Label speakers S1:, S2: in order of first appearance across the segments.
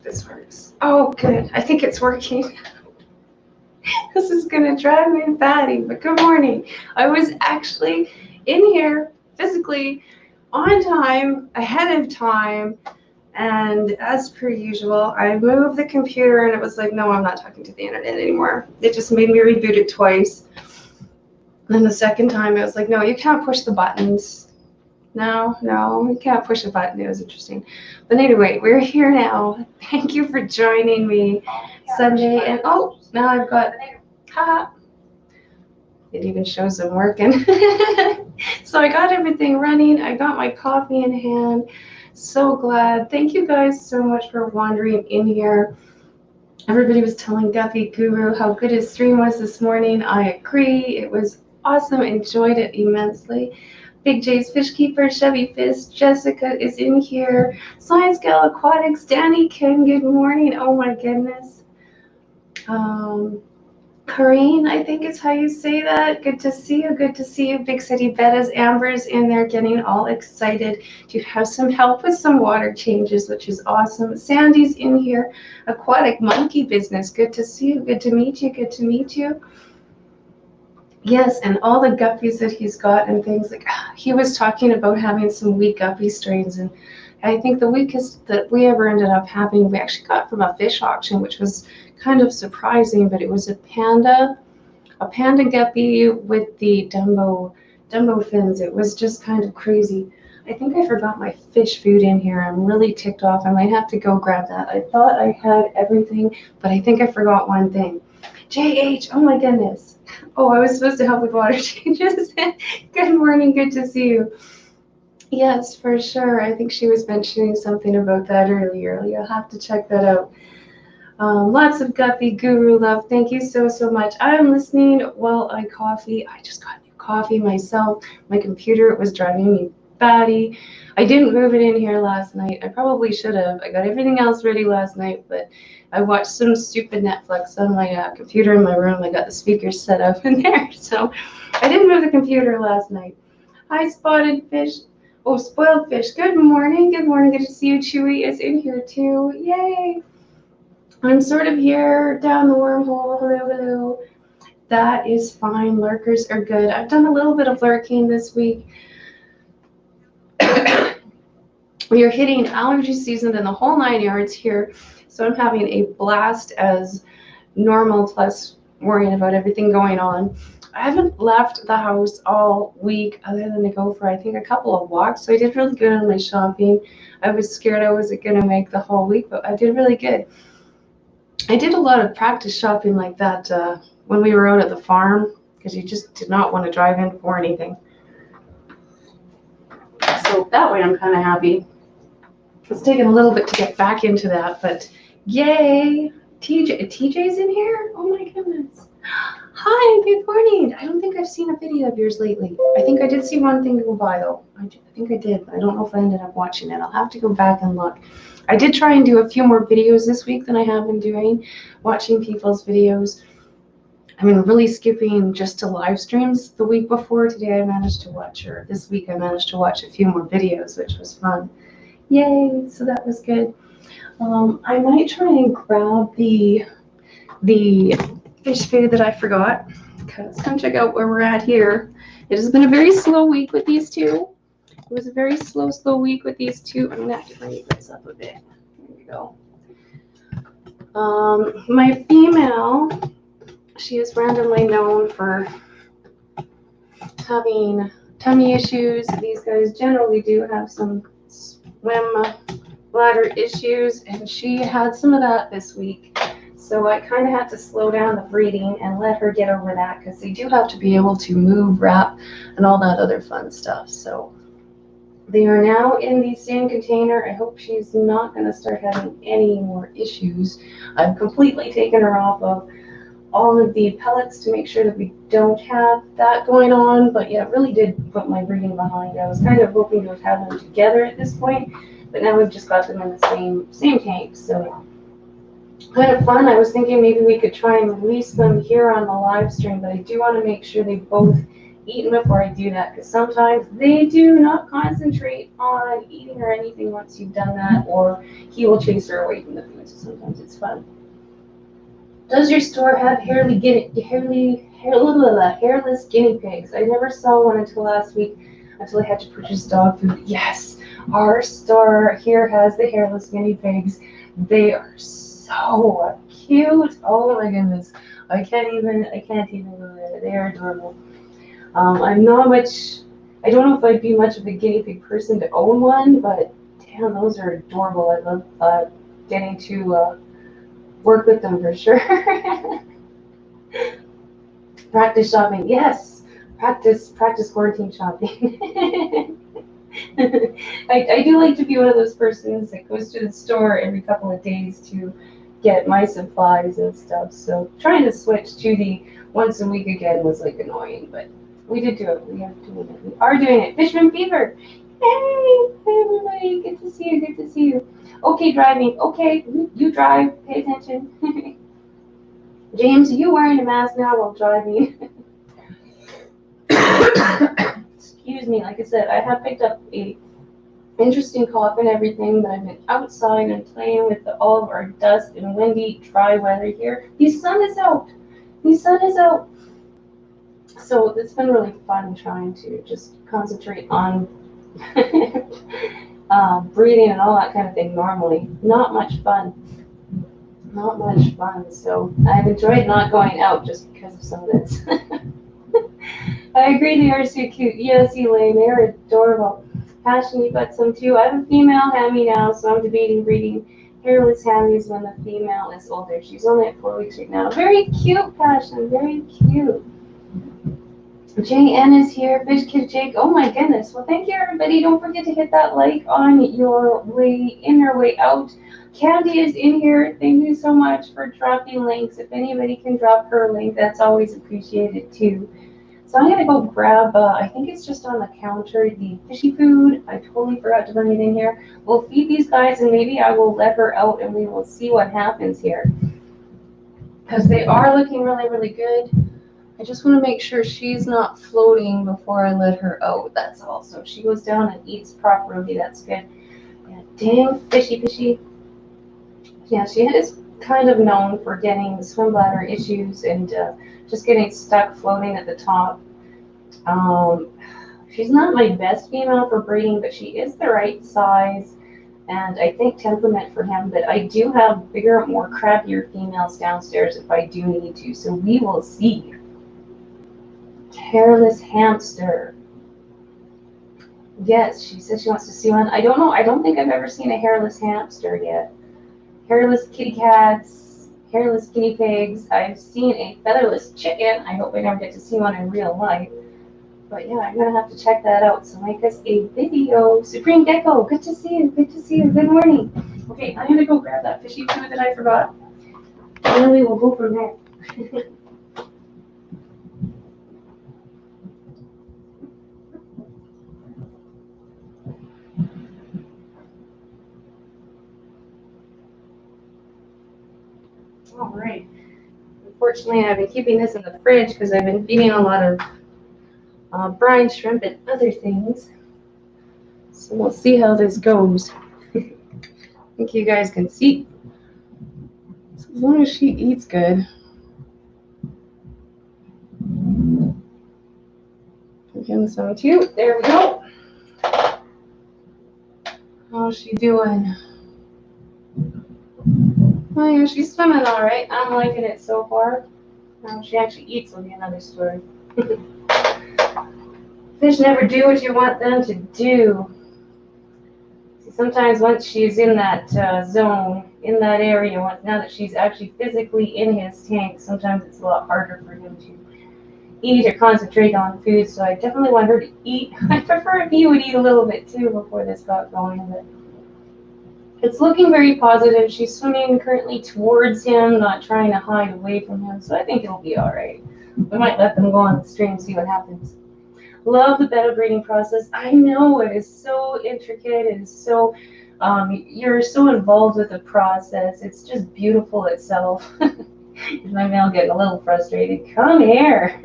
S1: This works. Oh, good. I think it's working. This is going to drive me batty, but good morning. I was actually in here physically on time, ahead of time, and as per usual, I moved the computer and it was like, no, I'm not talking to the internet anymore. It just made me reboot it twice. And then the second time, it was like, no, you can't push the buttons. No, you can't push a button. It was interesting. But anyway, we're here now. Thank you for joining me Sunday. And oh, now I've got, it even shows I'm working. So I got everything running. I got my coffee in hand. So glad. Thank you guys so much for wandering in here. Everybody was telling Guppy Guru how good his stream was this morning. I agree. It was awesome. Enjoyed it immensely. Big J's Fish Keeper, Chevy Fist, Jessica is in here. Science Gal Aquatics, Danny Kim, good morning. Oh my goodness. Corrine, I think is how you say that. Good to see you. Good to see you. Big City Bettas, Amber's in there getting all excited to have some help with some water changes, which is awesome. Sandy's in here. Aquatic Monkey Business. Good to see you. Good to meet you. Good to meet you. Yes, and all the guppies that he's got and things like he was talking about having some weak guppy strains, and I think the weakest that we ever ended up having we actually got from a fish auction, which was kind of surprising, but it was a panda guppy with the Dumbo fins. It was just kind of crazy. I think I forgot my fish food in here. I'm really ticked off. I might have to go grab that. I thought I had everything, but I think I forgot one thing. JH, oh my goodness. Oh, I was supposed to help with water changes. Good morning, good to see you. Yes, for sure. I think she was mentioning something about that earlier. You'll have to check that out. Lots of Guppy Guru love. Thank you so much. I'm listening while I coffee. I just got new coffee myself. My computer was driving me batty. I didn't move it in here last night. I probably should have. I got everything else ready last night, but I watched some stupid Netflix on my computer in my room. I got the speakers set up in there, so I didn't move the computer last night. Hi, Spotted Fish. Oh, Spoiled Fish. Good morning. Good morning. Good to see you. Chewy is in here too. Yay. I'm sort of here down the wormhole. Hello. That is fine. Lurkers are good. I've done a little bit of lurking this week. We are hitting allergy season and the whole 9 yards here. So I'm having a blast as normal, plus worrying about everything going on. I haven't left the house all week other than to go for, I think, a couple of walks. So I did really good on my shopping. I was scared I wasn't going to make the whole week, but I did really good. I did a lot of practice shopping like that when we were out at the farm, because you just did not want to drive in for anything. So that way I'm kind of happy. It's taken a little bit to get back into that, but yay. TJ's in here? Oh my goodness. Hi, good morning. I don't think I've seen a video of yours lately. I think I did see one thing go by though. I think I did, but I don't know if I ended up watching it. I'll have to go back and look. I did try and do a few more videos this week than I have been doing, watching people's videos. I mean, really skipping just to live streams the week before. Today I managed to watch, or this week I managed to watch a few more videos, which was fun. Yay, so that was good. I might try and grab the fish food that I forgot, because come check out where we're at here. It has been a very slow week with these two. It was a very slow week with these two. I'm gonna have to bring this up a bit. There we go. My female, she is randomly known for having tummy issues. These guys generally do have some swim bladder issues, and she had some of that this week. So I kind of had to slow down the breeding and let her get over that, because they do have to be able to move, wrap, and all that other fun stuff. So they are now in the same container. I hope she's not going to start having any more issues. I've completely taken her off of all of the pellets to make sure that we don't have that going on. But yeah, it really did put my breeding behind. I was kind of hoping to have had them together at this point, but now we've just got them in the same tank. So kind of fun. I was thinking maybe we could try and release them here on the live stream, but I do want to make sure they both eaten before I do that, because sometimes they do not concentrate on eating or anything once you've done that, or he will chase her away from the food, so sometimes it's fun. Does your store have hairless guinea pigs? I never saw one until last week, until I had to purchase dog food. Yes, our store here has the hairless guinea pigs. They are so cute. Oh my goodness. I can't even go there. They are adorable. I'm not much, I don't know if I'd be much of a guinea pig person to own one, but damn, those are adorable. I love getting to work with them for sure. Practice shopping, yes. Practice quarantine shopping. I do like to be one of those persons that goes to the store every couple of days to get my supplies and stuff. So trying to switch to the once a week again was like annoying, but we did do it. We are doing it. We are doing it. Fisherman fever. Hey, everybody. Good to see you. Good to see you. Okay, driving. Okay, you drive. Pay attention. James, are you wearing a mask now while driving? Excuse me. Like I said, I have picked up a interesting cough and everything, but I've been outside and playing with all of our dust and windy, dry weather here. The sun is out. The sun is out. So it's been really fun trying to just concentrate on breathing and all that kind of thing normally. Not much fun. Not much fun. So I've enjoyed not going out just because of some of this. I agree, they are so cute. Yes, Elaine, they're adorable. Passion, you got some too. I have a female hammy now, so I'm debating breeding hairless hammies when the female is older. She's only at 4 weeks right now. Very cute, Passion, very cute. JN is here, Fish Kid Jake. Oh my goodness. Well, thank you, everybody. Don't forget to hit that like on your way in or way out. Candy is in here. Thank you so much for dropping links. If anybody can drop her link, that's always appreciated too. So I'm gonna go grab, I think it's just on the counter, the fishy food. I totally forgot to bring it in here. We'll feed these guys and maybe I will let her out and we will see what happens here. Because they are looking really, really good. I just want to make sure she's not floating before I let her out, that's all. So if she goes down and eats properly, that's good. Yeah, dang, fishy. Yeah, she is kind of known for getting swim bladder issues and just getting stuck floating at the top. She's not my best female for breeding, but she is the right size and I think temperament for him. But I do have bigger, more crappier females downstairs if I do need to, so we will see. Hairless hamster. Yes, she says she wants to see one. I don't know. I don't think I've ever seen a hairless hamster yet. Hairless kitty cats, hairless guinea pigs. I've seen a featherless chicken. I hope I never get to see one in real life. But yeah, I'm going to have to check that out. So make us a video. Supreme Gecko, good to see you. Good to see you. Good morning. Okay, I'm going to go grab that fishy food that I forgot. And then we will go from there. All right. Unfortunately, I've been keeping this in the fridge because I've been feeding a lot of brine shrimp and other things. So we'll see how this goes. I think you guys can see. So as long as she eats good. Again, some too. There we go. How's she doing? Oh yeah, she's swimming all right. I'm liking it so far. How she actually eats will be another story. Fish never do what you want them to do. See, sometimes once she's in that zone, in that area, now that she's actually physically in his tank, sometimes it's a lot harder for him to eat or concentrate on food. So I definitely want her to eat. I prefer if he would eat a little bit too before this got going. But it's looking very positive. She's swimming currently towards him, not trying to hide away from him. So I think it'll be all right. We might let them go on the stream, see what happens. Love the betta breeding process. I know it is so intricate. It is so, you're so involved with the process. It's just beautiful itself. My male getting a little frustrated. Come here.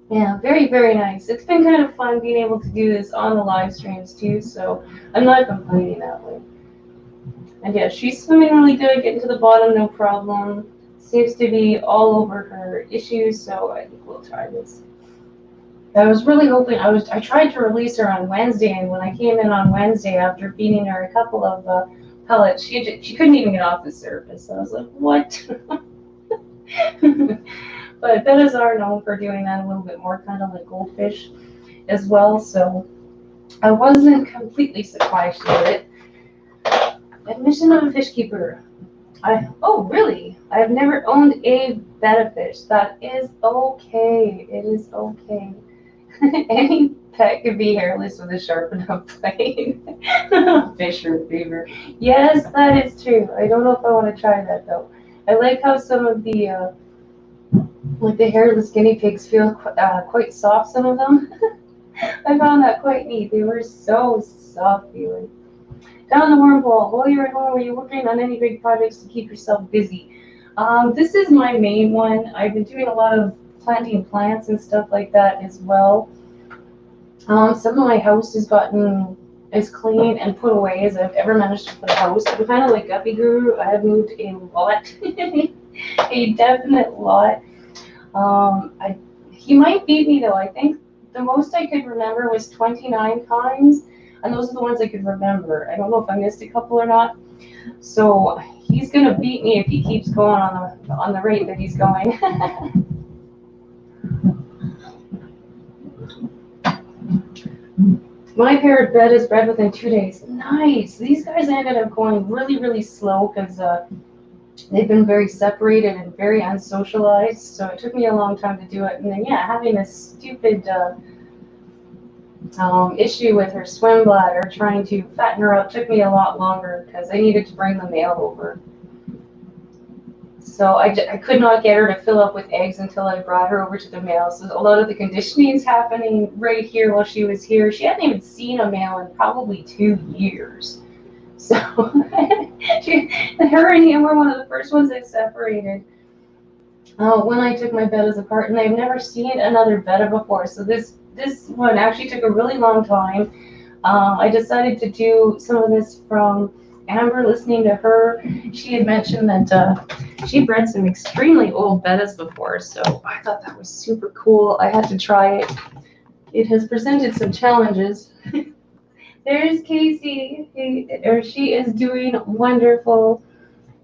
S1: Yeah, very, very nice. It's been kind of fun being able to do this on the live streams too, so I'm not complaining that way. And yeah, she's swimming really good, getting to the bottom, no problem. Seems to be all over her issues, so I think we'll try this. I was really hoping, I tried to release her on Wednesday, and when I came in on Wednesday after feeding her a couple of pellets, she couldn't even get off the surface. I was like, what? But bettas are known for doing that a little bit more, kind of like goldfish as well, so I wasn't completely surprised with it. Admission of a fish keeper. Oh, really? I've never owned a betta fish. That is okay. It is okay. Any pet could be hairless with a sharp enough blade. Fisher fever. Yes, that is true. I don't know if I want to try that though. I like how some of the like the hairless guinea pigs feel quite soft. Some of them. I found that quite neat. They were so soft feeling. Down the wormhole. While you were at home, were you working on any big projects to keep yourself busy? This is my main one. I've been doing a lot of planting plants and stuff like that as well. Some of my house has gotten as clean and put away as I've ever managed to put a house. I'm kind of like Guppy Guru. I have moved a lot, a definite lot. He might beat me though. I think the most I could remember was 29 times, and those are the ones I could remember. I don't know if I missed a couple or not. So he's gonna beat me if he keeps going on the rate that he's going. My pair of bed is bred within 2 days. Nice. These guys ended up going really, really slow because they've been very separated and very unsocialized. So it took me a long time to do it. And then, yeah, having this stupid issue with her swim bladder, trying to fatten her up, took me a lot longer because I needed to bring the male over. So I could not get her to fill up with eggs until I brought her over to the male. So a lot of the conditioning is happening right here while she was here. She hadn't even seen a male in probably 2 years. So her and him were one of the first ones that separated when I took my bettas apart, and I've never seen another betta before. So this one actually took a really long time. I decided to do some of this from Amber, listening to her. She had mentioned that she bred some extremely old bettas before, so I thought that was super cool. I had to try it. It has presented some challenges. There's Casey. She is doing wonderful.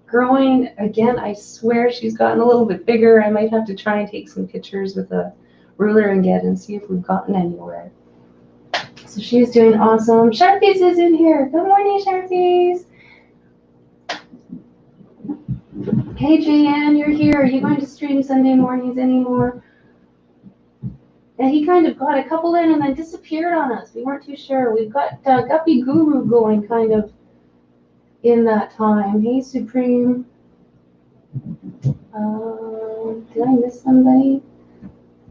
S1: Growing again, I swear she's gotten a little bit bigger. I might have to try and take some pictures with a ruler and see if we've gotten anywhere. So she's doing awesome. Sharpies is in here. Good morning, Sharpies. Hey, JN, you're here. Are you going to stream Sunday mornings anymore? And he kind of got a couple in and then disappeared on us. We weren't too sure. We've got Guppy Guru going kind of in that time. Hey, Supreme. Did I miss somebody?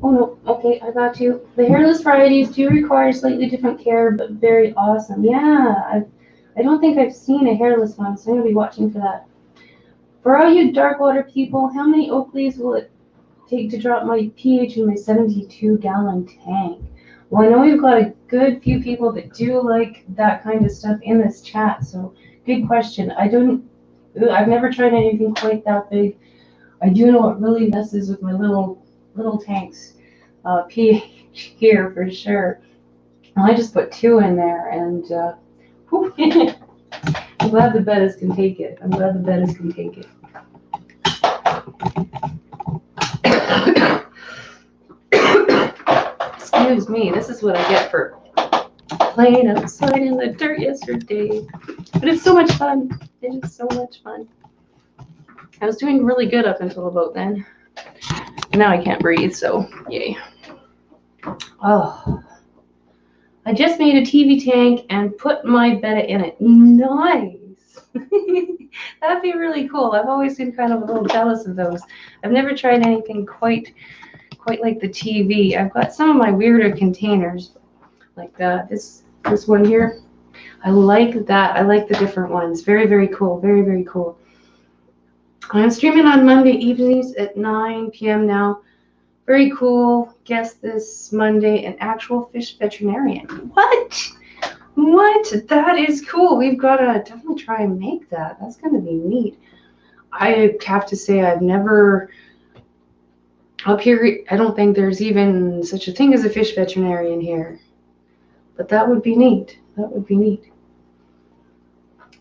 S1: Oh, no. Okay, I got you. The hairless varieties do require slightly different care, but very awesome. Yeah, I don't think I've seen a hairless one, so I'm going to be watching for that. For all you dark water people, how many oak leaves will it take to drop my pH in my 72-gallon tank? Well, I know we've got a good few people that do like that kind of stuff in this chat, so good question. I've never tried anything quite that big. I do know it really messes with my little tanks pH here for sure. I just put 2 in there, and I'm glad the bettas can take it. Excuse me, this is what I get for playing outside in the dirt yesterday. But it's so much fun. It is so much fun. I was doing really good up until about then. Now I can't breathe, so yay. Oh, I just made a TV tank and put my betta in it. Nice. That'd be really cool. I've always been kind of a little jealous of those. I've never tried anything quite like the TV. I've got some of my weirder containers, like this one here. I like that. I like the different ones. Very, very cool. Very, very cool. I'm streaming on Monday evenings at 9 p.m. now. Very cool. Guest this Monday, an actual fish veterinarian. What? What? That is cool. We've got to definitely try and make that. That's going to be neat. I have to say, I've never, up here, I don't think there's even such a thing as a fish veterinarian here. But that would be neat. That would be neat.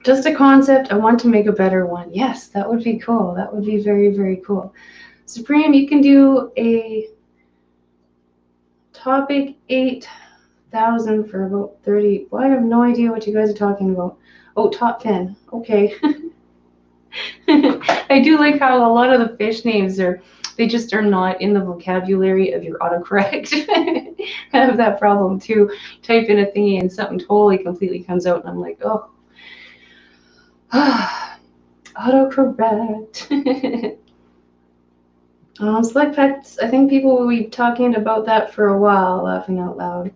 S1: Just a concept. I want to make a better one. Yes, that would be cool. That would be very, very cool. Supreme, you can do a topic 8,000 for about 30. Well, I have no idea what you guys are talking about. Oh, top 10. Okay. I do like how a lot of the fish names they just are not in the vocabulary of your autocorrect. I have that problem too. Type in a thingy and something totally completely comes out and I'm like, oh. Autocorrect. Select pets. I think people will be talking about that for a while, laughing out loud.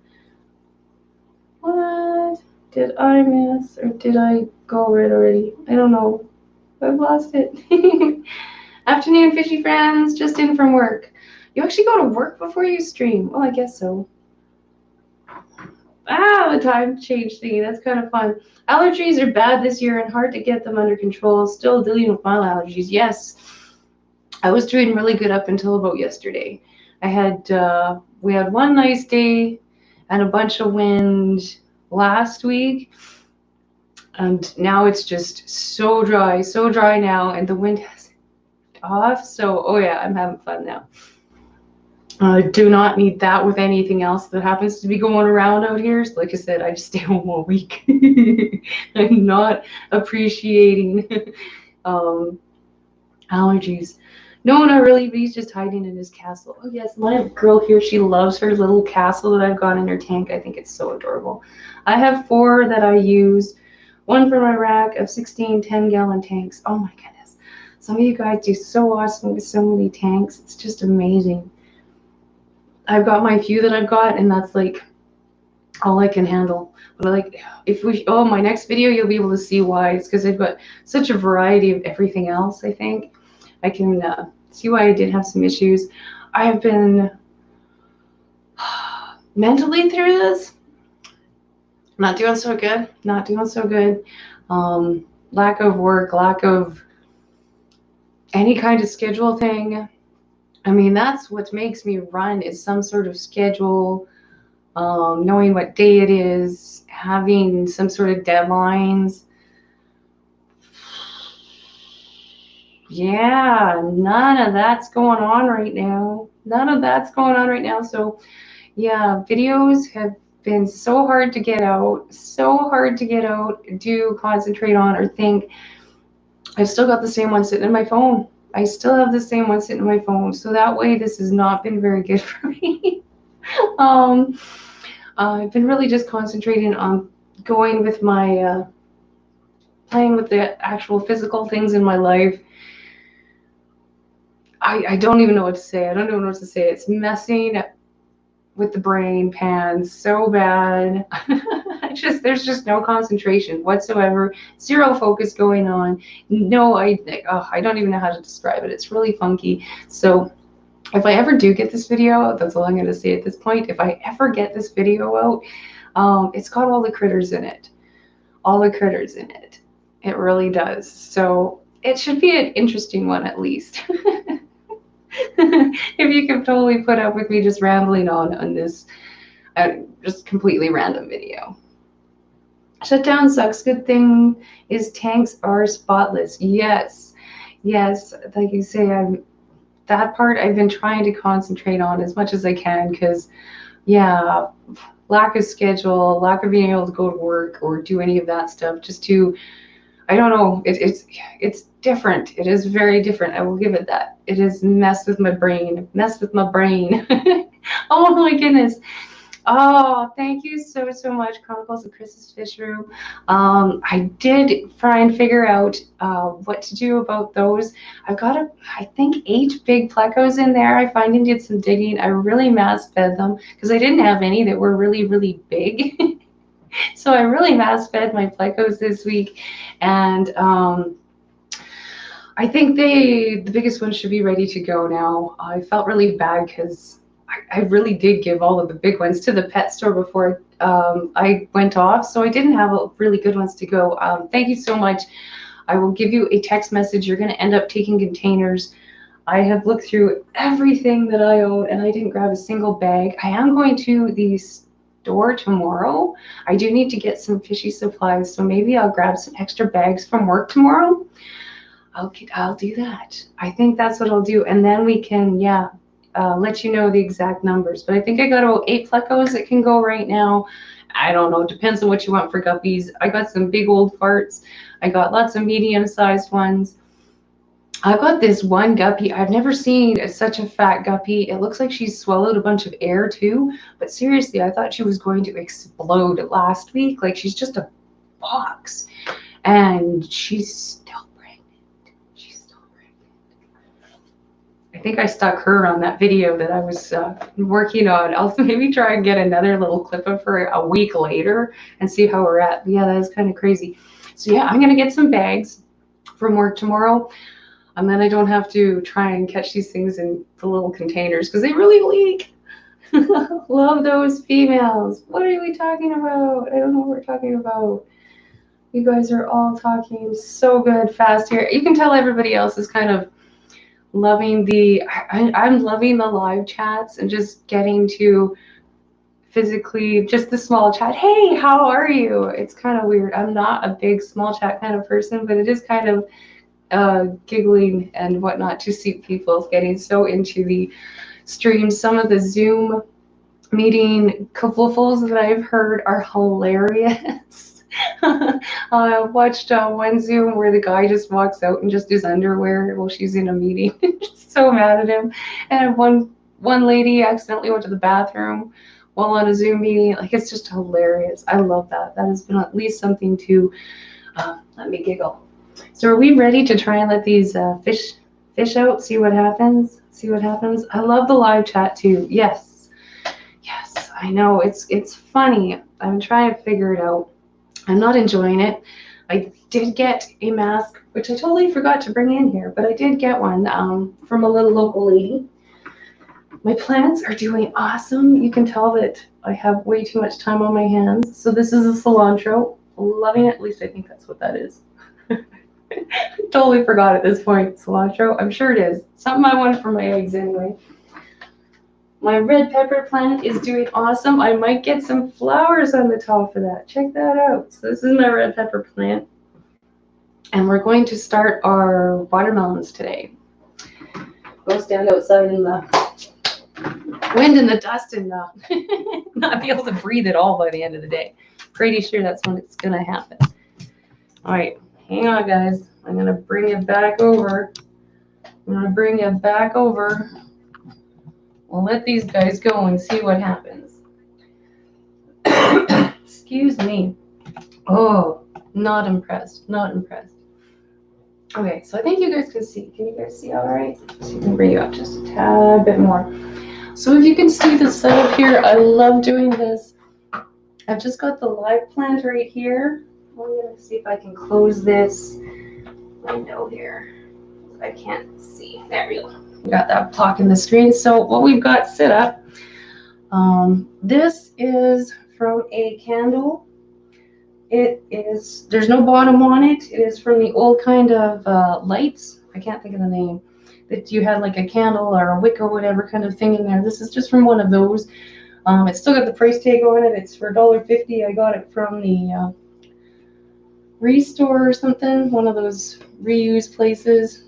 S1: What? Did I miss or did I go over it already? I don't know. I've lost it. Afternoon, fishy friends. Just in from work. You actually go to work before you stream? Well, I guess so. The time change thingy. That's kind of fun. Allergies are bad this year and hard to get them under control. Still dealing with my allergies. Yes. I was doing really good up until about yesterday. We had one nice day and a bunch of wind last week. And now it's just so dry now, and the wind has off. So, oh yeah, I'm having fun now. I do not need that with anything else that happens to be going around out here. So like I said, I just stay home all week. I'm not appreciating allergies. No, not really, but he's just hiding in his castle. Oh yes, my girl here, she loves her little castle that I've got in her tank. I think it's so adorable. I have 4 that I use. One for my rack of 16 10-gallon tanks. Oh my goodness. Some of you guys do so awesome with so many tanks. It's just amazing. I've got my few that I've got, and that's like all I can handle. But like, my next video, you'll be able to see why. It's because I've got such a variety of everything else, I think. I can see why I did have some issues. I have been mentally through this. Not doing so good. Not doing so good. Lack of work, lack of any kind of schedule thing. I mean, that's what makes me run is some sort of schedule, knowing what day it is, having some sort of deadlines. Yeah, none of that's going on right now. None of that's going on right now. So yeah, videos have been so hard to get out, do concentrate on or think. I've still got the same one sitting in my phone. I still have the same one sitting in my phone. So that way this has not been very good for me. I've been really just concentrating on going with my, playing with the actual physical things in my life. I don't even know what to say. I don't even know what to say. It's messing with the brain pan so bad. There's just no concentration whatsoever. Zero focus going on. No, I don't even know how to describe it. It's really funky. So if I ever do get this video, that's all I'm going to say at this point. If I ever get this video out, it's got all the critters in it. All the critters in it. It really does. So it should be an interesting one at least. If you can totally put up with me just rambling on this just completely random video. Shutdown sucks. Good thing is tanks are spotless. Yes, like you say, that part I've been trying to concentrate on as much as I can, because yeah, lack of schedule, lack of being able to go to work or do any of that stuff, just to, I don't know, it's different. It is very different. I will give it that. It has messed with my brain. Oh my goodness. Oh, thank you so much, Chronicles of Chris's Fish Room. I did try and figure out what to do about those. I've got I think 8 big plecos in there. I finally did some digging. I really mass fed them because I didn't have any that were really big. So I really mass fed my plecos this week, and I think the biggest one should be ready to go now. I felt really bad because I really did give all of the big ones to the pet store before I went off, so I didn't have really good ones to go. Thank you so much. I will give you a text message. You're going to end up taking containers. I have looked through everything that I own and I didn't grab a single bag. I am going to the store tomorrow. I do need to get some fishy supplies, so maybe I'll grab some extra bags from work tomorrow. I'll do that. I think that's what I'll do, and then we can, yeah, let you know the exact numbers. But I think I got about 8 plecos that can go right now. I don't know. It depends on what you want for guppies. I got some big old farts. I got lots of medium-sized ones. I've got this one guppy. I've never seen such a fat guppy. It looks like she's swallowed a bunch of air too. But seriously, I thought she was going to explode last week. Like, she's just a box. And she's still pregnant. She's still pregnant. I think I stuck her on that video that I was working on. I'll maybe try and get another little clip of her a week later and see how we're at. But yeah, that is kind of crazy. So yeah, I'm going to get some bags from work tomorrow. And then I don't have to try and catch these things in the little containers because they really leak. Love those females. What are we talking about? I don't know what we're talking about. You guys are all talking so good fast here. You can tell everybody else is kind of loving I'm loving the live chats and just getting to physically, just the small chat. Hey, how are you? It's kind of weird. I'm not a big small chat kind of person, but it is kind of giggling and whatnot to see people getting so into the stream. Some of the Zoom meeting kerfuffles that I've heard are hilarious. I watched one Zoom where the guy just walks out in just his underwear while she's in a meeting. Just so mad at him. And one lady accidentally went to the bathroom while on a Zoom meeting. Like, it's just hilarious. I love that. That has been at least something to let me giggle. So are we ready to try and let these fish out, see what happens? See what happens? I love the live chat too. Yes. Yes, I know. It's funny. I'm trying to figure it out. I'm not enjoying it. I did get a mask, which I totally forgot to bring in here, but I did get one from a little local lady. My plants are doing awesome. You can tell that I have way too much time on my hands. So this is a cilantro. Loving it. At least I think that's what that is. Totally forgot at this point. Cilantro, I'm sure it is. Something I want for my eggs anyway. My red pepper plant is doing awesome. I might get some flowers on the top of that. Check that out. So this is my red pepper plant. And we're going to start our watermelons today. Go stand outside in the wind and the dust and not be able to breathe at all by the end of the day. Pretty sure that's when it's going to happen. All right. Hang on, guys. I'm going to bring it back over. We'll let these guys go and see what happens. Excuse me. Oh, not impressed. Not impressed. Okay, so I think you guys can see. Can you guys see all right? So you can bring you up just a tad bit more. So if you can see the setup here, I love doing this. I've just got the live plant right here. I'm going to see if I can close this window here. I can't see. There we go. We got that blocking the screen. So what we've got set up, this is from a candle. It is, there's no bottom on it. It is from the old kind of lights. I can't think of the name. That you had like a candle or a wick or whatever kind of thing in there. This is just from one of those. It's still got the price tag on it. It's for $1.50. I got it from the Restore or something, one of those reuse places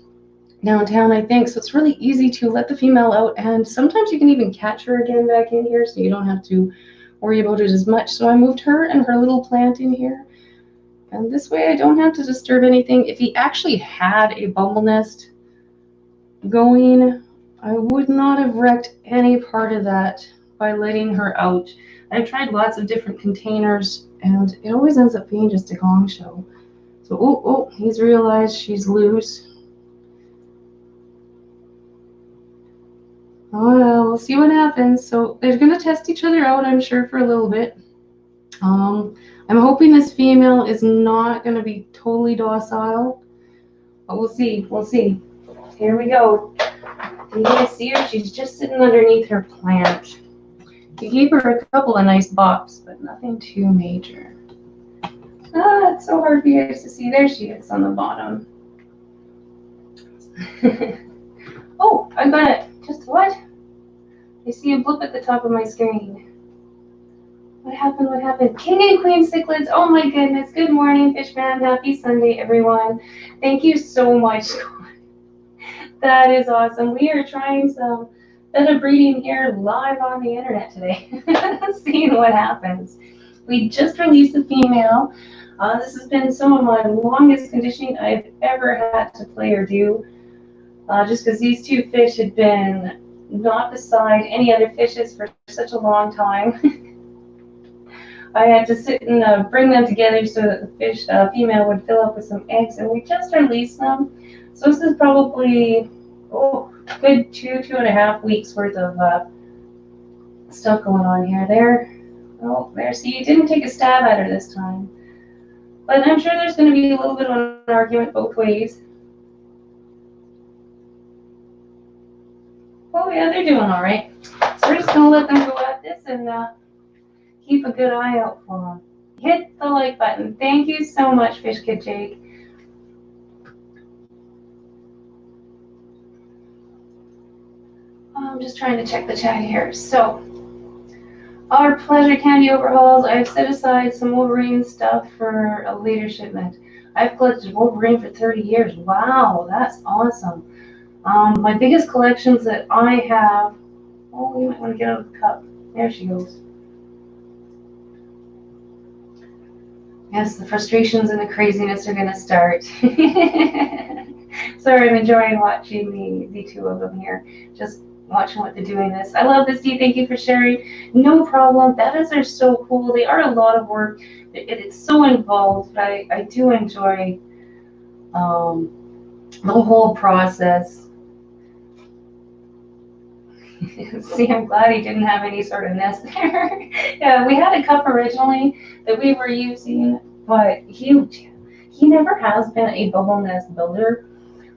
S1: downtown, I think. So it's really easy to let the female out, and sometimes you can even catch her again back in here, so you don't have to worry about it as much. So I moved her and her little plant in here, and this way I don't have to disturb anything. If he actually had a bumble nest going, I would not have wrecked any part of that by letting her out. I've tried lots of different containers, and it always ends up being just a gong show. So, oh, he's realized she's loose. Oh, well, we'll see what happens. So they're going to test each other out, I'm sure, for a little bit. I'm hoping this female is not going to be totally docile. But we'll see. We'll see. Here we go. You guys see her? She's just sitting underneath her plant. We gave her a couple of nice bops, but nothing too major. Ah, it's so hard for you guys to see. There she is on the bottom. Oh, I got it. Just what? I see a blip at the top of my screen. What happened? What happened? King and Queen cichlids. Oh my goodness. Good morning, Fishman. Happy Sunday, everyone. Thank you so much. That is awesome. We are trying some betta breeding here live on the internet today. Seeing what happens. We just released a female. This has been some of my longest conditioning I've ever had to play or do. Just because these two fish had been not beside any other fishes for such a long time. I had to sit and bring them together so that the fish female would fill up with some eggs, and we just released them. So this is probably good 2.5 weeks worth of stuff going on here. There. See, you didn't take a stab at her this time, but I'm sure there's going to be a little bit of an argument both ways. Oh yeah, they're doing all right. So we're just going to let them go at this and keep a good eye out for them. Hit the like button. Thank you so much, Fish Kid Jake. I'm just trying to check the chat here. So, our pleasure candy overhauls. I've set aside some Wolverine stuff for a later shipment. I've collected Wolverine for 30 years. Wow, that's awesome. My biggest collections that I have. Oh, you might want to get out of the cup. There she goes. Yes, the frustrations and the craziness are going to start. Sorry, I'm enjoying watching the two of them here. Just watching what they're doing this. I love this, Dee. Thank you for sharing. No problem. Bettas are so cool. They are a lot of work. It's so involved, but I do enjoy the whole process. See, I'm glad he didn't have any sort of nest there. Yeah, we had a cup originally that we were using, but he never has been a bubble nest builder.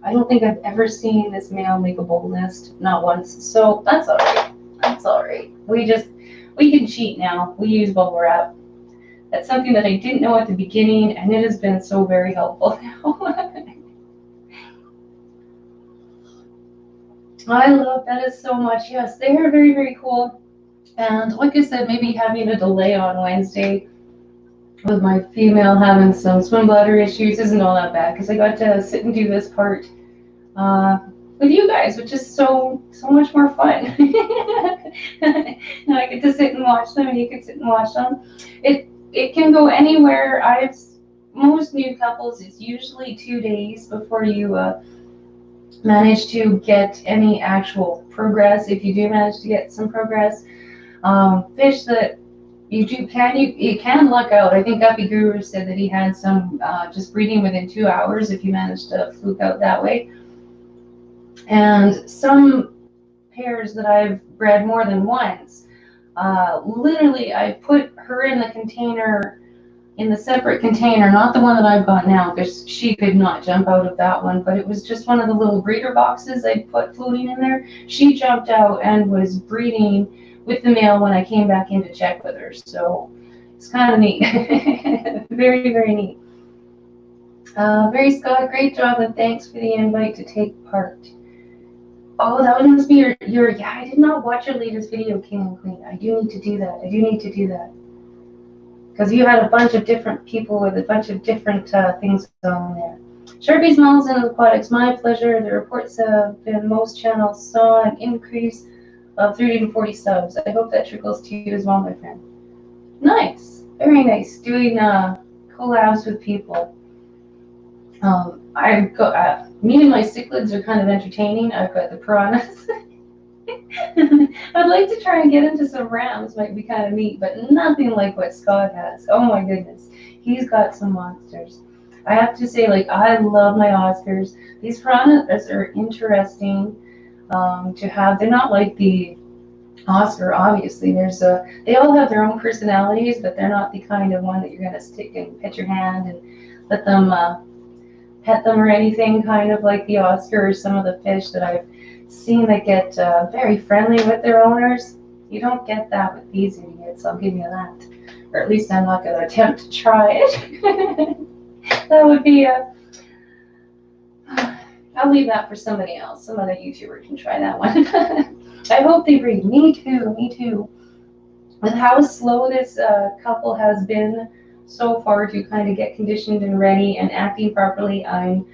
S1: I don't think I've ever seen this male make a bubble nest, not once. So that's all right. That's all right. We can cheat now. We use bubble wrap. That's something that I didn't know at the beginning, and it has been so very helpful now. I love that so much. Yes, they are very, very cool. And like I said, maybe having a delay on Wednesday with my female having some swim bladder issues isn't all that bad, because I got to sit and do this part with you guys, which is so much more fun. Now I get to sit and watch them, and you can sit and watch them. It can go anywhere. Most new couples, it's usually 2 days before you manage to get any actual progress. If you do manage to get some progress, fish that you can luck out. I think Guppy Guru said that he had some just breeding within 2 hours if you manage to fluke out that way. And some pairs that I've bred more than once, literally I put her in the container, in the separate container, not the one that I've got now, because she could not jump out of that one, but it was just one of the little breeder boxes I put floating in there. She jumped out and was breeding with the male when I came back in to check with her. So it's kind of neat. Very, very neat. Very Scott, great job, and thanks for the invite to take part. Oh, that must be your yeah, I did not watch your latest video, King and Queen. I do need to do that. I do need to do that. Because you had a bunch of different people with a bunch of different things on there. Sharpies, Melons, and Aquatics, my pleasure. The reports have been most channels saw an increase of 30 to 40 subs. I hope that trickles to you as well, my friend. Nice. Very nice. Doing collabs with people. Me and my cichlids are kind of entertaining. I've got the piranhas. I'd like to try and get into some rams, might be kind of neat, but nothing like what Scott has. Oh my goodness, he's got some monsters. I have to say, like, I love my Oscars. These piranhas are interesting to have. They're not like the Oscar, obviously. They all have their own personalities, but they're not the kind of one that you're gonna stick and pet your hand and let them pet them or anything, kind of like the Oscar or some of the fish that I've seen that get very friendly with their owners. You don't get that with these idiots, I'll give you that. Or at least I'm not going to attempt to try it. That would be I'll leave that for somebody else. Some other YouTuber can try that one. I hope they breed. Me too, me too. With how slow this couple has been so far to kind of get conditioned and ready and acting properly, I'm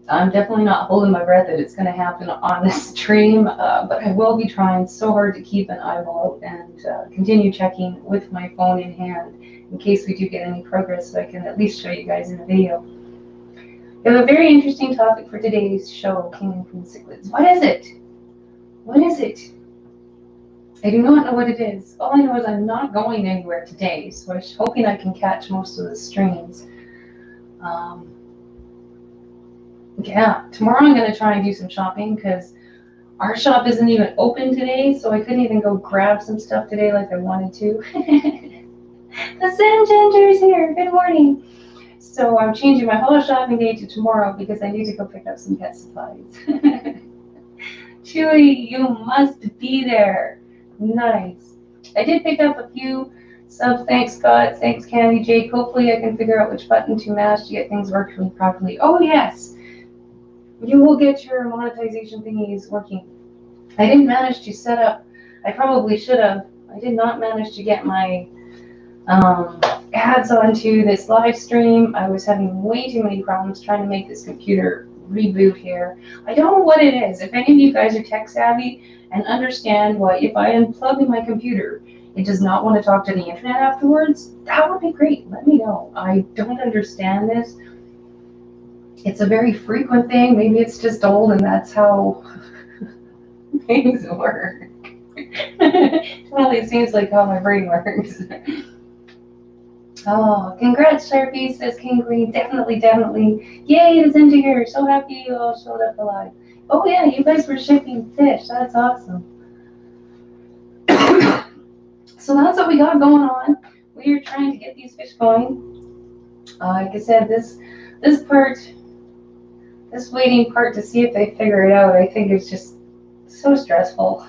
S1: definitely not holding my breath that it's going to happen on this stream, but I will be trying so hard to keep an eyeball out and continue checking with my phone in hand in case we do get any progress, so I can at least show you guys in a video. We have a very interesting topic for today's show, King and Queen Cichlids. What is it? What is it? I do not know what it is. All I know is I'm not going anywhere today, so I'm hoping I can catch most of the streams. Yeah, tomorrow I'm going to try and do some shopping because our shop isn't even open today, so I couldn't even go grab some stuff today like I wanted to. The Sand Ginger's here. Good morning. So I'm changing my whole shopping day to tomorrow because I need to go pick up some pet supplies. Chewy, you must be there. Nice. I did pick up a few subs. Thanks, Scott. Thanks, Candy Jake. Hopefully I can figure out which button to mash to get things working properly. Oh, yes. You will get your monetization thingies working. I didn't manage to set up. I probably should have. I did not manage to get my ads onto this live stream. I was having way too many problems trying to make this computer reboot here. I don't know what it is. If any of you guys are tech savvy and understand why if I unplug my computer, it does not want to talk to the internet afterwards, that would be great. Let me know. I don't understand this. It's a very frequent thing. Maybe it's just old and that's how things work. Well, it seems like how my brain works. Oh, congrats, Sharpie, says King Green. Definitely, definitely. Yay, it's into here. So happy you all showed up alive. Oh, yeah, you guys were shipping fish. That's awesome. So that's what we got going on. We are trying to get these fish going. Like I said, this waiting part to see if they figure it out, I think is just so stressful.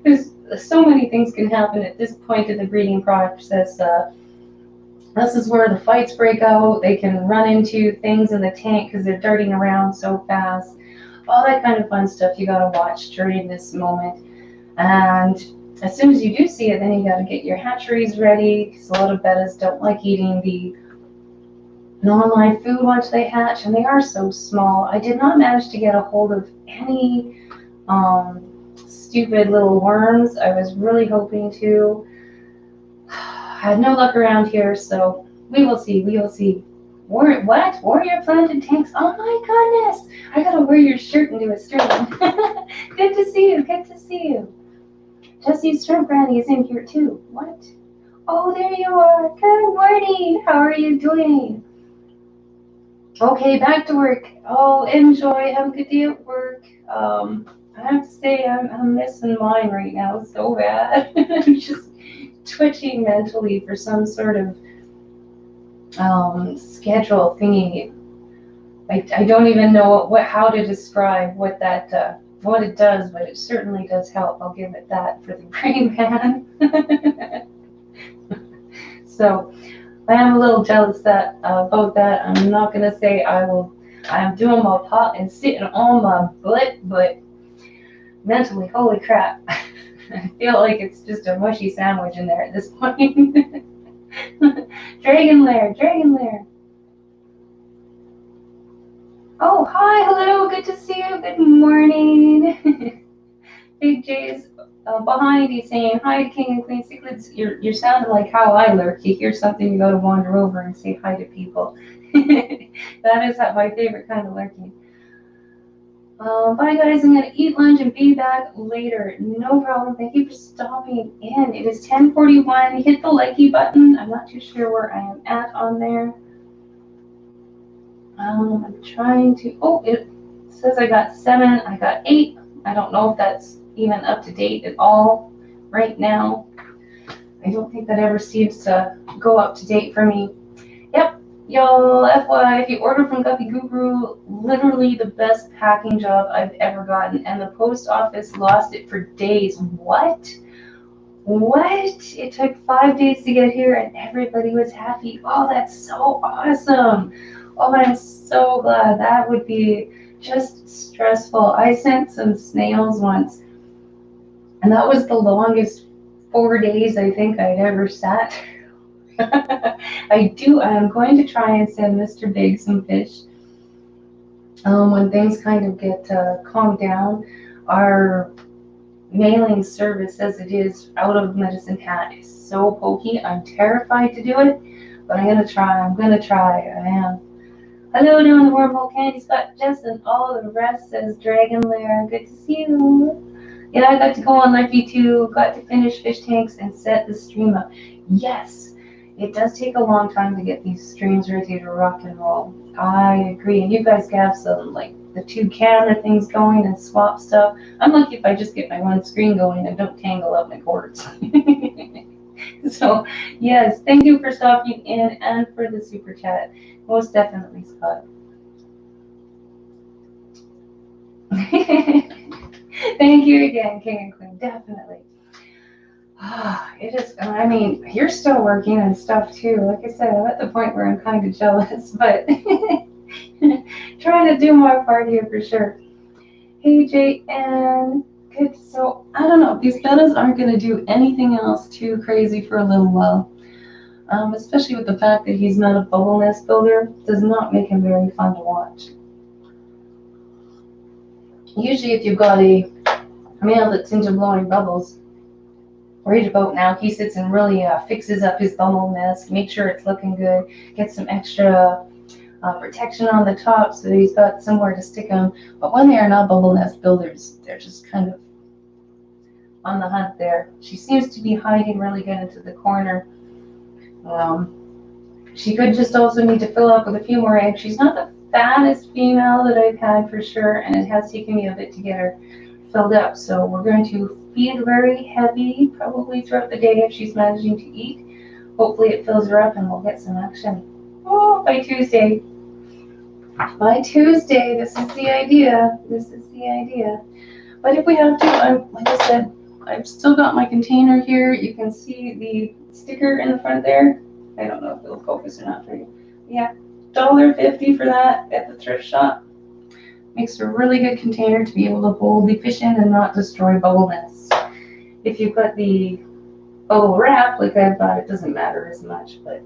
S1: There's so many things can happen at this point in the breeding process. This is where the fights break out. They can run into things in the tank because they're darting around so fast. All that kind of fun stuff you gotta watch during this moment. And as soon as you do see it, then you gotta get your hatcheries ready, because a lot of bettas don't like eating the non-live food once they hatch, and they are so small. I did not manage to get a hold of any stupid little worms. I was really hoping to. I had no luck around here, so we will see. We will see. What? Warrior planted tanks? Oh my goodness! I gotta wear your shirt and do a stream. Good to see you. Good to see you. Jesse's shrimp granny is in here too. What? Oh, there you are. Good morning. How are you doing? Okay, back to work. Oh, enjoy. Have a good day at work. I have to say, I'm missing mine right now so bad. I'm just twitching mentally for some sort of schedule thingy. I don't even know how to describe what that what it does, but it certainly does help. I'll give it that for the brain pan. So I am a little jealous about that. I'm not gonna say I'm doing my pot and sitting on my butt, but mentally, holy crap. I feel like it's just a mushy sandwich in there at this point. Dragon Lair, Dragon Lair. Oh, hi, hello, good to see you. Good morning. Big J is behind you saying hi to King and Queen Cichlids. You're sounding like how I lurk. You hear something, you got to wander over and say hi to people. That is my favorite kind of lurking. Bye guys, I'm going to eat lunch and be back later. No problem. Thank you for stopping in. It is 10:41. Hit the likey button. I'm not too sure where I am at on there. I'm trying to, oh, it says I got 7. I got 8. I don't know if that's even up to date at all right now. I don't think that ever seems to go up to date for me. Yep, Y'all, FYI, if you order from Guppy Guru, literally the best packing job I've ever gotten, and the post office lost it for days. What? What? It took 5 days to get here and everybody was happy. Oh, that's so awesome. Oh, I'm so glad. That would be just stressful. I sent some snails once, and that was the longest 4 days I think I'd ever sat. I'm going to try and send Mr. Big some fish when things kind of get calmed down. Our mailing service as it is out of Medicine Hat is so pokey. I'm terrified to do it, but I'm gonna try. I am. Hello down the wormhole, Candy Spot, Jess, and all the rest, says Dragon Lair. Good to see you. Yeah, I got to go on Lucky too. Got to finish fish tanks and set the stream up. Yes, it does take a long time to get these streams ready to rock and roll. I agree, and you guys have some like the 2 camera things going and swap stuff. I'm lucky if I just get my 1 screen going and don't tangle up my cords. So, yes, thank you for stopping in and for the super chat. Most definitely, Scott. Thank you again, King and Queen. Definitely. It is, I mean, you're still working and stuff too. Like I said, I'm at the point where I'm kind of jealous, but trying to do my part here for sure. Hey, JN. Good. So, I don't know. These bettas aren't going to do anything else too crazy for a little while. Especially with the fact that he's not a bubble nest builder. Does not make him very fun to watch. Usually if you've got a male that's into blowing bubbles, right about now, he sits and really fixes up his bubble nest, make sure it's looking good, get some extra protection on the top so that he's got somewhere to stick them. But when they are not bubble nest builders, they're just kind of on the hunt there. She seems to be hiding really good into the corner. She could just also need to fill up with a few more eggs. She's not the fattest female that I've had for sure, and it has taken me a bit to get her filled up. So we're going to feed very heavy, probably throughout the day if she's managing to eat. Hopefully it fills her up and we'll get some action. Oh, by Tuesday. By Tuesday, this is the idea. This is the idea. But if we have to, like I said, I've still got my container here. You can see the sticker in the front there. I don't know if it'll focus or not for you. Yeah, $1.50 for that at the thrift shop. Makes a really good container to be able to hold the fish in and not destroy bubble nests. If you've got the bubble wrap, like I've got, it doesn't matter as much. But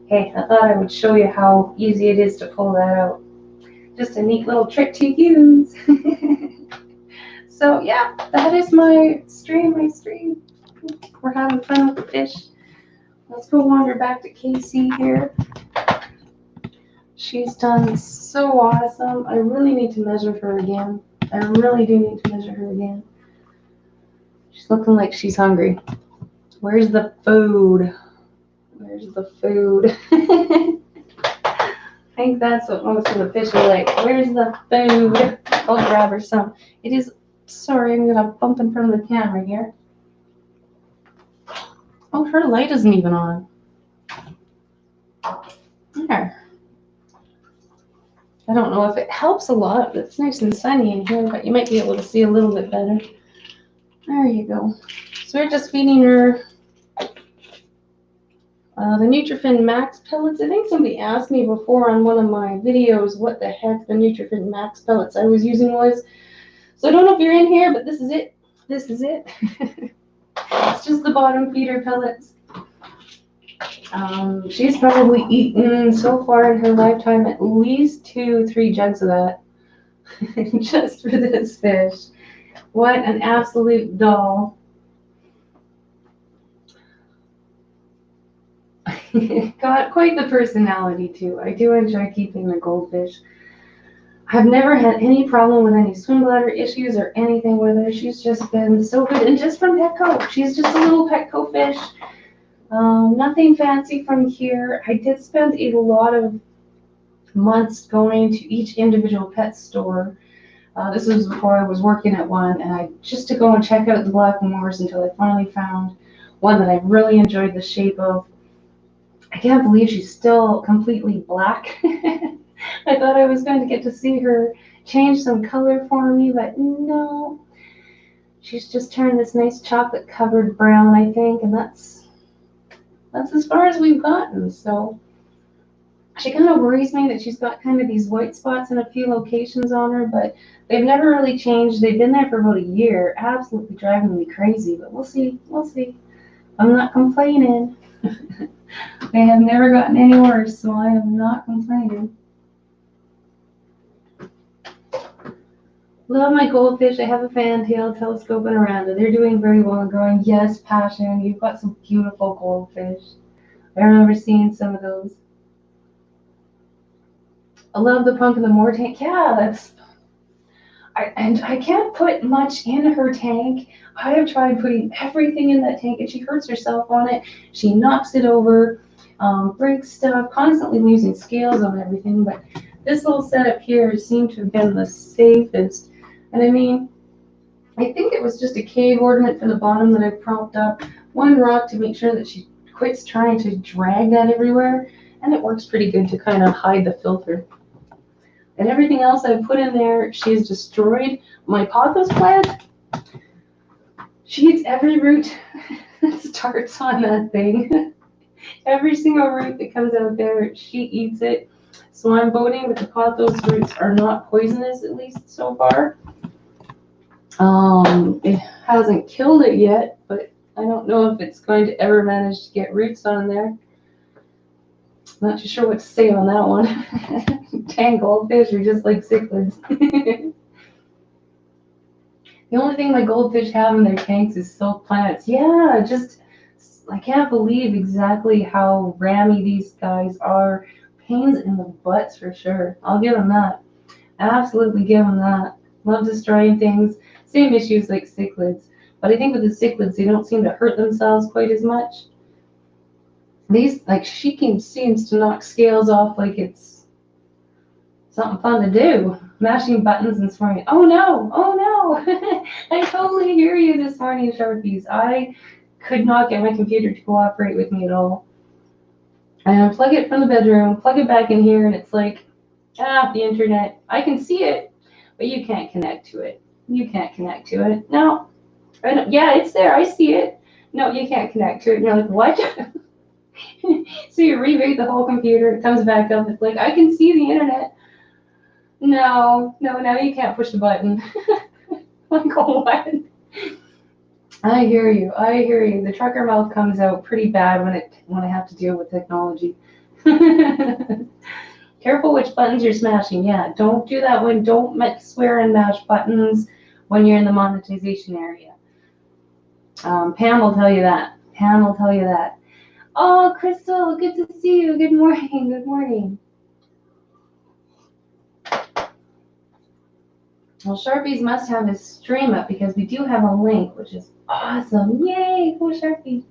S1: hey, I thought I would show you how easy it is to pull that out. Just a neat little trick to use. So yeah, that is my stream. We're having fun with the fish. Let's go wander back to Casey here. She's done so awesome. I really need to measure her again. I really do need to measure her again. She's looking like she's hungry. Where's the food? Where's the food? I think that's what most of the fish are like. Where's the food? I'll grab her some. It is, sorry, I'm gonna bump in front of the camera here. Oh, her light isn't even on. There. I don't know if it helps a lot, but it's nice and sunny in here, but you might be able to see a little bit better. There you go. So we're just feeding her the Nutrifin Max pellets. I think somebody asked me before on one of my videos what the heck the Nutrifin Max pellets I was using was. So I don't know if you're in here, but this is it. This is it. It's just the bottom feeder pellets. She's probably eaten so far in her lifetime at least 2-3 jugs of that just for this fish. What an absolute doll. Got quite the personality too. I do enjoy keeping the goldfish. I've never had any problem with any swim bladder issues or anything with her. She's just been so good. And just from Petco. She's just a little Petco fish. Nothing fancy from here. I did spend a lot of months going to each individual pet store. This was before I was working at one, and just to go and check out the Black Moors until I finally found one that I really enjoyed the shape of. I can't believe she's still completely black. I thought I was going to get to see her change some color for me, but no. She's just turned this nice chocolate covered brown, I think, and that's as far as we've gotten. So she kind of worries me that she's got kind of these white spots in a few locations on her, but they've never really changed. They've been there for about a year, absolutely driving me crazy, but we'll see. We'll see. I'm not complaining. They have never gotten any worse, so I am not complaining. Love my goldfish. I have a fantail telescoping around it. They're doing very well and growing. Yes, Passion, you've got some beautiful goldfish. I remember seeing some of those. I love the pump in the more tank. Yeah, and I can't put much in her tank. I have tried putting everything in that tank, and she hurts herself on it. She knocks it over, breaks stuff, constantly losing scales on everything. But this little setup here seemed to have been the safest. And I mean, I think it was just a cave ornament for the bottom that I propped up. One rock to make sure that she quits trying to drag that everywhere. And it works pretty good to kind of hide the filter. And everything else I put in there, she's destroyed. My pothos plant, she eats every root that starts on that thing. Every single root that comes out there, she eats it. So I'm voting that the pothos roots are not poisonous, at least so far. It hasn't killed it yet, but I don't know if it's going to ever manage to get roots on there. Not too sure what to say on that one. Tank goldfish are just like cichlids. The only thing my goldfish have in their tanks is silk plants. Yeah, just, I can't believe exactly how rammy these guys are. Pains in the butts for sure. I'll give them that. Absolutely give them that. Love destroying things. Same issues like cichlids. But I think with the cichlids, they don't seem to hurt themselves quite as much. These, like, she seems to knock scales off like it's something fun to do. Mashing buttons and swearing. Oh no, oh no. I totally hear you this morning, Sharpies. I could not get my computer to cooperate with me at all. I unplug it from the bedroom, plug it back in here, and it's like, the internet. I can see it, but you can't connect to it. You can't connect to it. No. Yeah, it's there. I see it. No, you can't connect to it. And you're like, what? So you reboot the whole computer. It comes back up. It's like, I can see the internet. No, now you can't push the button. Like, what? I hear you. The trucker mouth comes out pretty bad when I have to deal with technology. Careful which buttons you're smashing. Yeah, don't do that one. Don't swear and mash buttons when you're in the monetization area. Pam will tell you that. Oh, Crystal, good to see you. Good morning. Well, Sharpies must have his stream up because we do have a link, which is awesome. Yay, go Sharpies.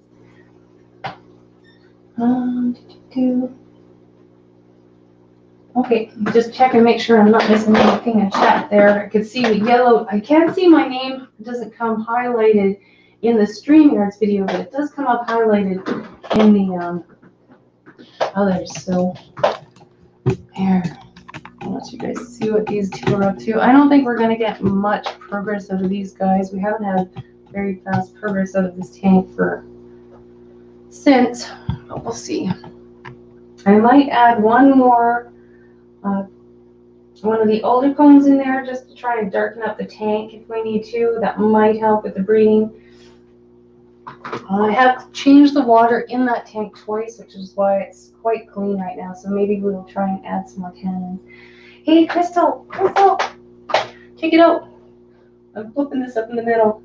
S1: Okay, just check and make sure I'm not missing anything in chat there. I can see the yellow. I can't see my name. It doesn't come highlighted in the StreamYards video, but it does come up highlighted in the others. So there. I want you guys to see what these two are up to. I don't think we're going to get much progress out of these guys. We haven't had very fast progress out of this tank since, but we'll see. I might add one more, one of the older cones in there just to try and darken up the tank if we need to. That might help with the breeding. I have changed the water in that tank twice, which is why it's quite clean right now. So maybe we'll try and add some more tannins. Hey, Crystal, check it out. I'm flipping this up in the middle.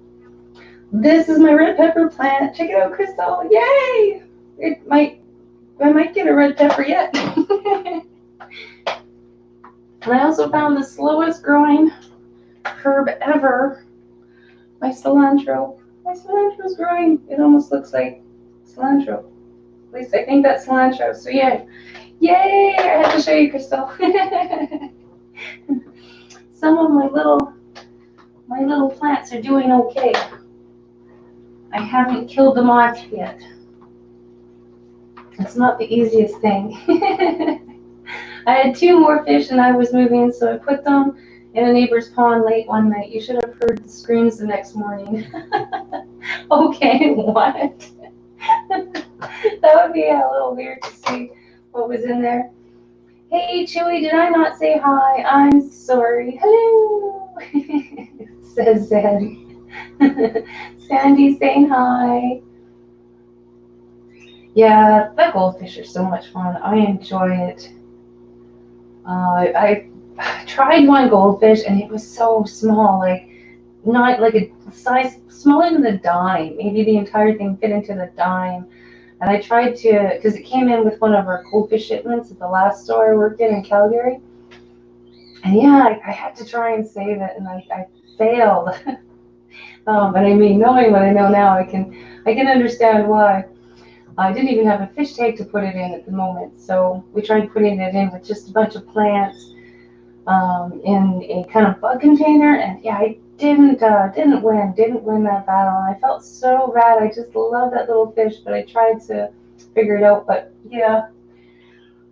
S1: This is my red pepper plant. Check it out, Crystal. Yay! I might get a red pepper yet. And I also found the slowest growing herb ever, my cilantro. My cilantro is growing. It almost looks like cilantro. At least I think that's cilantro. So yeah, yay! I had to show you, Crystal. Some of my little plants are doing okay. I haven't killed them off yet. It's not the easiest thing. I had 2 more fish and I was moving, so I put them in a neighbor's pond late one night. You should have heard the screams the next morning. Okay, what? That would be a little weird to see what was in there. Hey, Chewy, did I not say hi? I'm sorry. Hello, says Sandy. Sandy saying hi. Yeah, that goldfish are so much fun. I enjoy it. I tried one goldfish and it was so small, like not like a size smaller than a dime. Maybe the entire thing fit into the dime. And I tried to, because it came in with one of our goldfish shipments at the last store I worked in Calgary. And yeah, I had to try and save it, and I failed. But I mean, knowing what I know now, I can understand why. I didn't even have a fish tank to put it in at the moment, so we tried putting it in with just a bunch of plants in a kind of bug container, and yeah, I didn't win that battle, and I felt so bad. I just love that little fish, but I tried to figure it out. But yeah,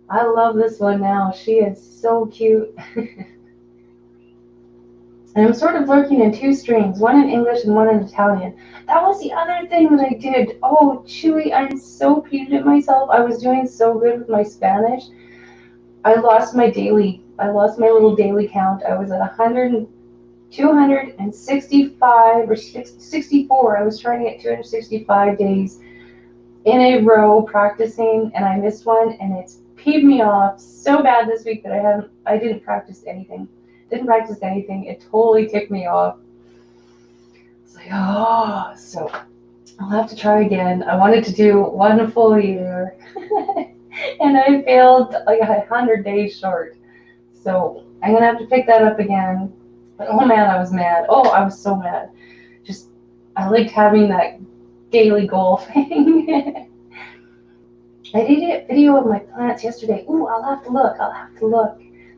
S1: I love this one now. She is so cute. And I'm sort of working in 2 streams, one in English and one in Italian. That was the other thing that I did. Oh, Chewy, I'm so peeved at myself. I was doing so good with my Spanish. I lost my little daily count. I was at 100, 265 or 64. I was trying to get 265 days in a row practicing, and I missed one, and it's peeved me off so bad this week that I didn't practice anything. It totally ticked me off. It's like, oh, so I'll have to try again. I wanted to do 1 full year, and I failed like 100 days short. So I'm gonna have to pick that up again. But oh man, I was mad. Oh, I was so mad. Just, I liked having that daily goal thing. I did a video of my plants yesterday. Ooh, I'll have to look.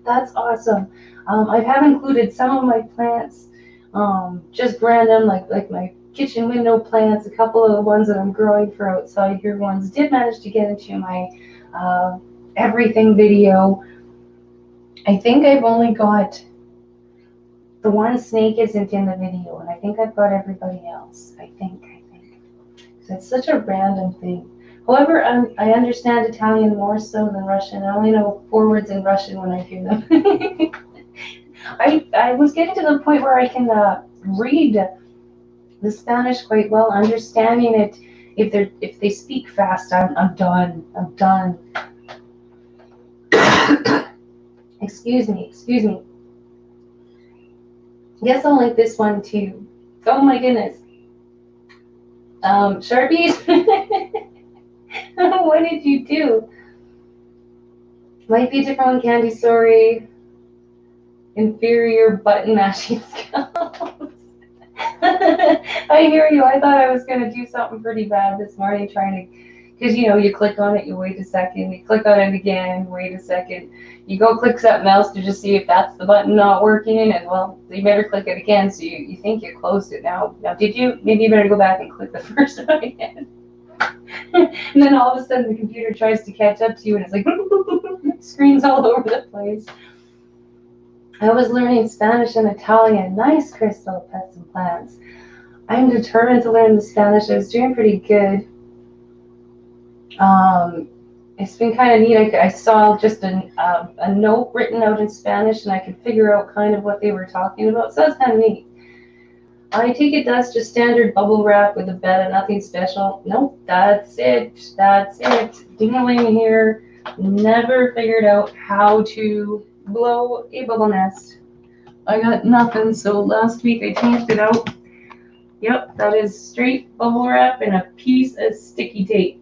S1: That's awesome. I have included some of my plants, just random, like my kitchen window plants. A couple of the ones that I'm growing for outside here ones did manage to get into my everything video. I think I've only got the one snake isn't in the video, and I think I've got everybody else. I think. So it's such a random thing. However, I understand Italian more so than Russian. I only know 4 words in Russian when I hear them. I was getting to the point where I can read the Spanish quite well, understanding it. If they speak fast, I'm done. Excuse me. Guess I'll like this one too. Oh my goodness. Sharpies. What did you do? Might be a different one, Candy. Sorry. Inferior button mashing skills. I hear you. I thought I was going to do something pretty bad this morning trying to, because you click on it, you wait a second, you click on it again, wait a second. You go click something else to just see if that's the button not working, and well, you better click it again, so you think you closed it now. Now, did you? Maybe you better go back and click the first one again. And then all of a sudden the computer tries to catch up to you, and it's like screens all over the place. I was learning Spanish and Italian. Nice, Crystal, pets and plants. I'm determined to learn the Spanish. I was doing pretty good. It's been kind of neat. I saw just a note written out in Spanish, and I could figure out kind of what they were talking about. So that's kind of neat. I take it that's just standard bubble wrap with a betta, nothing special. Nope, that's it. Ding-a-ling here. Never figured out how to blow a bubble nest. I got nothing, so last week I changed it out. Yep, that is straight bubble wrap and a piece of sticky tape.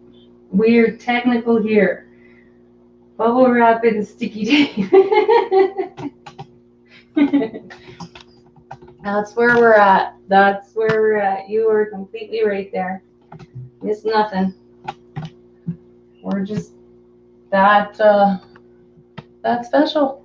S1: Weird technical here. Bubble wrap and sticky tape. That's where we're at. You are completely right there. Miss nothing. We're just that special.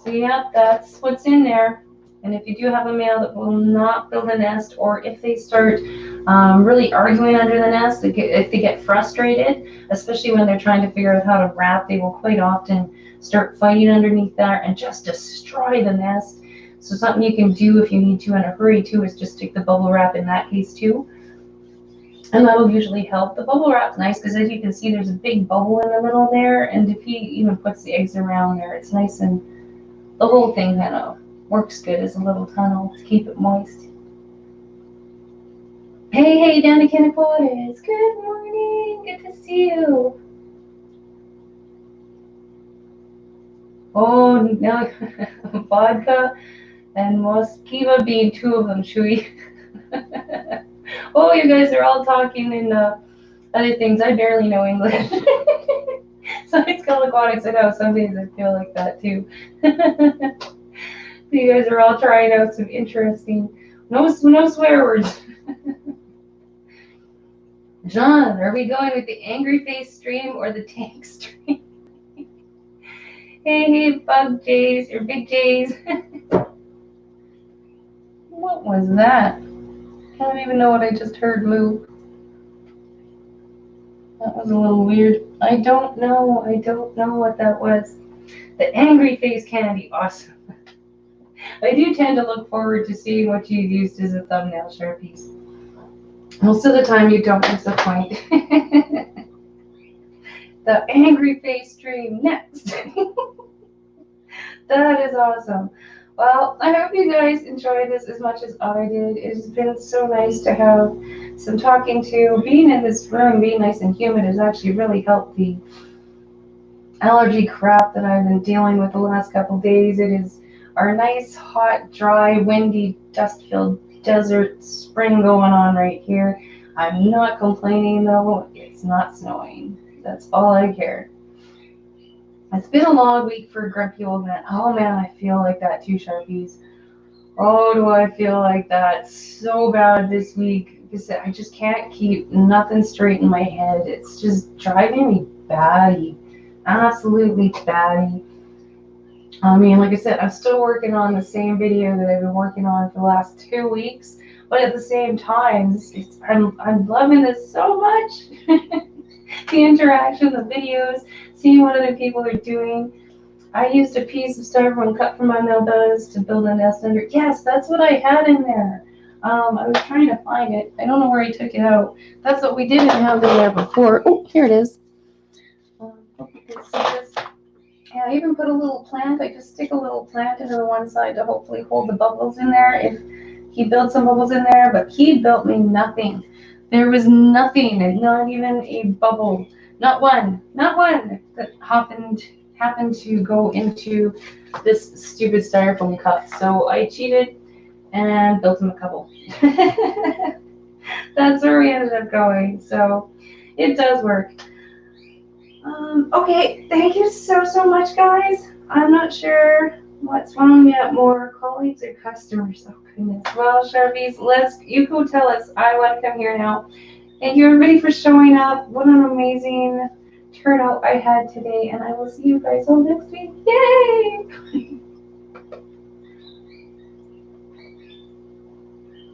S1: So yeah, that's what's in there. And if you do have a male that will not build a nest, or if they start
S2: really arguing under the nest. If they get frustrated, especially when they're trying to figure out how to wrap, they will quite often start fighting underneath there and just destroy the nest. So something you can do if you need to in a hurry too is just stick the bubble wrap in that case too. And that'll usually help. The bubble wrap's nice because as you can see there's a big bubble in the middle there, and if he even puts the eggs around there, it's nice, and the whole thing kind of works good as a little tunnel to keep it moist. Hey, down to Canacores. Good morning. Good to see you. Oh, no. Vodka and Moskiva being two of them, Chewy. Oh, you guys are all talking in other things. I barely know English. So it's Aquatics. I know some days I feel like that too. You guys are all trying out some interesting, no swear words. John, are we going with the angry face stream or the tank stream? Hey, bug Jays, or big Jays. What was that? I don't even know what I just heard move. That was a little weird. I don't know what that was. The angry face candy, awesome. I do tend to look forward to seeing what you've used as a thumbnail, Sharpies. Most of the time you don't disappoint. The angry face stream next. That is awesome. Well, I hope you guys enjoyed this as much as I did. It's been so nice to have some talking to. Being in this room, being nice and humid, has actually really helped the allergy crap that I've been dealing with the last couple days. It is our nice, hot, dry, windy, dust-filled desert spring going on right here. I'm not complaining though. It's not snowing. That's all I care. It's been a long week for grumpy old man. Oh man, I feel like that too, Sharpies. Oh, do I feel like that so bad this week. Because I just can't keep nothing straight in my head. It's just driving me batty. Absolutely batty. I mean, like I said, I'm still working on the same video that I've been working on for the last 2 weeks. But at the same time, I'm loving this so much. The interaction, the videos, seeing what other people are doing. I used a piece of styrofoam cut from my Melbuzz to build a nest under. Yes, that's what I had in there. I was trying to find it. I don't know where I took it out. That's what we didn't have in there before. Oh, here it is. Hope you can see this. Yeah, I even put a little plant. I just stick a little plant into the one side to hopefully hold the bubbles in there if he built some bubbles in there, but he built me nothing. There was nothing, and not even a bubble. Not one that happened to go into this stupid styrofoam cup. So I cheated and built him a couple. That's where we ended up going. So it does work. Okay, thank you so much, guys. I'm not sure what's wrong yet. More colleagues or customers? Oh goodness. Well, Sharpies, you go tell us. I want to come here now. Thank you everybody for showing up. What an amazing turnout I had today, and I will see you guys all next week. Yay!